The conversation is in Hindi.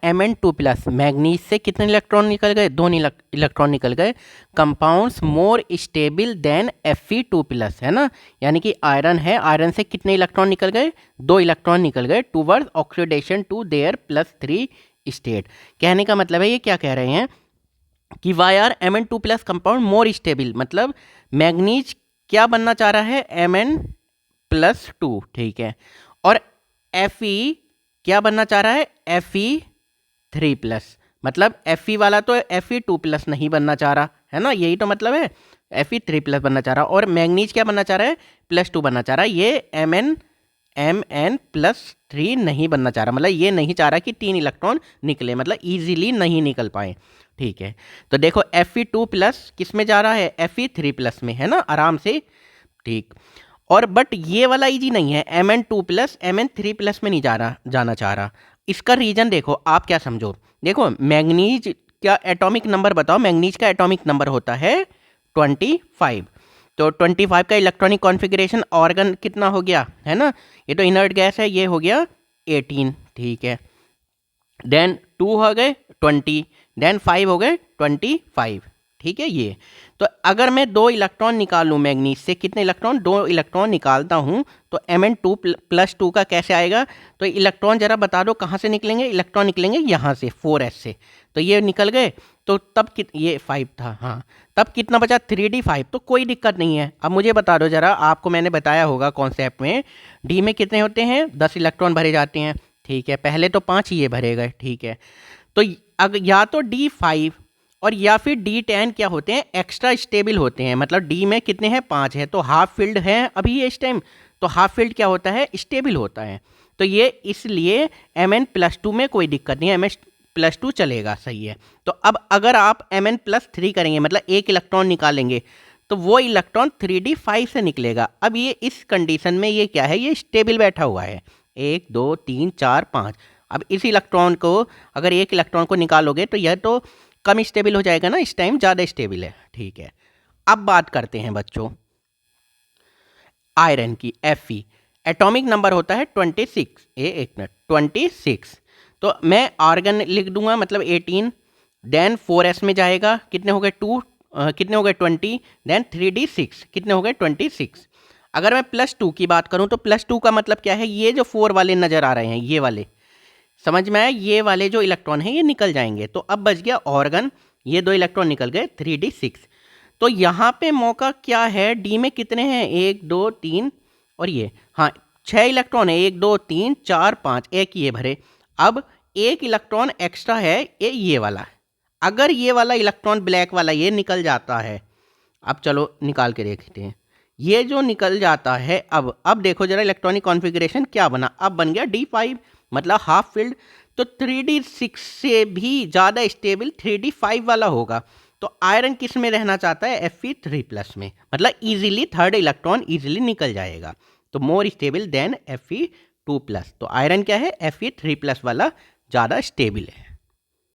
Mn2+, मैग्नीज से कितने इलेक्ट्रॉन निकल गए? 2 इलेक्ट्रॉन निकल गए। Compounds more stable then Fe2+, है ना, यानी कि आयरन है, आयरन से कितने इलेक्ट्रॉन निकल गए? 2 इलेक्ट्रॉन निकल गए towards oxidation to their +3 state. कहने का मतलब है ये क्या कह रहे हैं कि why are Mn2+ compound more stable, मतलब मैग्नीज क्या बनना चाह रहा है? Mn+2, ठीक है, और Fe क्या बनना चाह रहा है? Fe3+, मतलब Fe वाला तो Fe2+ नहीं बनना चाह रहा है ना, यही तो मतलब है, Fe3+ बनना चाह रहा, और मैग्नीज क्या बनना चाह रहा है? +2 बनना चाह रहा है। ये Mn+3 नहीं बनना चाह रहा, मतलब ये नहीं चाह रहा कि 3 इलेक्ट्रॉन निकले, मतलब ईजिली नहीं निकल पाए, ठीक है। तो देखो Fe2+ किस में जा रहा है? Fe3+ में, है ना, आराम से, ठीक। और बट ये वाला इजी नहीं है, Mn2+ Mn3+ में नहीं जाना चाह रहा। इसका रीजन देखो, आप क्या समझो, देखो मैग्नीज का एटॉमिक नंबर बताओ। मैग्नीज का एटॉमिक नंबर होता है 25। तो 25 का इलेक्ट्रॉनिक कॉन्फ़िगरेशन ऑर्गन कितना हो गया, है ना, ये तो इनर्ट गैस है, ये हो गया 18, ठीक है। देन 2 हो गए 20, देन 5 हो गए 25, ठीक है। ये तो अगर मैं 2 इलेक्ट्रॉन निकालूं मैग्नीज से, कितने इलेक्ट्रॉन? 2 इलेक्ट्रॉन निकालता हूं, तो Mn2+2 का कैसे आएगा? तो इलेक्ट्रॉन जरा बता दो कहाँ से निकलेंगे? इलेक्ट्रॉन निकलेंगे यहाँ से 4s से, तो ये निकल गए। तो तब ये 5 था, हाँ, तब कितना बचा? 3d5, तो कोई दिक्कत नहीं है। अब मुझे बता दो जरा, आपको मैंने बताया होगा कॉन्सेप्ट में, डी में कितने होते हैं? 10 इलेक्ट्रॉन भरे जाते हैं, ठीक है, पहले तो 5 ही ये भरे गए, ठीक है। तो अगर या तो D5 और या फिर D10 क्या होते हैं? एक्स्ट्रा स्टेबल होते हैं, मतलब D में कितने हैं? 5 है, तो हाफ फील्ड है अभी ये इस टाइम, तो हाफ फील्ड क्या होता है? स्टेबल होता है। तो ये इसलिए Mn+2 में कोई दिक्कत नहीं है, Mn+2 चलेगा, सही है। तो अब अगर आप Mn+3 करेंगे, मतलब एक इलेक्ट्रॉन निकालेंगे, तो वो इलेक्ट्रॉन 3d5 से निकलेगा। अब ये इस कंडीशन में ये क्या है? ये स्टेबल बैठा हुआ है, 1 2 3 4 5। अब इस इलेक्ट्रॉन को, अगर एक इलेक्ट्रॉन को निकालोगे तो यह तो कम स्टेबल हो जाएगा ना, इस टाइम ज़्यादा स्टेबल है, ठीक है। अब बात करते हैं बच्चों आयरन की। Fe एटॉमिक नंबर होता है 26, एक मिनट, 26। तो मैं आर्गन लिख दूंगा, मतलब 18, देन 4s में जाएगा, कितने हो गए? 2, कितने हो गए? 20, देन 3d6, कितने हो गए? 26। अगर मैं +2 की बात करूं तो +2 का मतलब क्या है? ये जो 4 वाले नज़र आ रहे हैं, ये वाले, समझ में आया? ये वाले जो इलेक्ट्रॉन हैं ये निकल जाएंगे, तो अब बच गया ऑर्गन, ये 2 इलेक्ट्रॉन निकल गए 3d6। तो यहाँ पे मौका क्या है? डी में कितने हैं? 1 2 3 और ये, हाँ, 6 इलेक्ट्रॉन है, 1 2 3 4 5, एक ये भरे। अब एक इलेक्ट्रॉन एक्स्ट्रा है, ये वाला। अगर ये वाला इलेक्ट्रॉन ब्लैक वाला ये निकल जाता है, अब चलो निकाल के देखते हैं, ये जो निकल जाता है, अब देखो जरा इलेक्ट्रॉनिक कॉन्फ़िगरेशन क्या बना। अब बन गया D5, मतलब हाफ फील्ड। तो 3d6 से भी ज़्यादा स्टेबल 3d5 वाला होगा। तो आयरन किस में रहना चाहता है? Fe3+ में, मतलब इजीली थर्ड इलेक्ट्रॉन इजीली निकल जाएगा, तो मोर स्टेबल देन Fe2+। तो आयरन क्या है? Fe3+ वाला ज़्यादा स्टेबल है।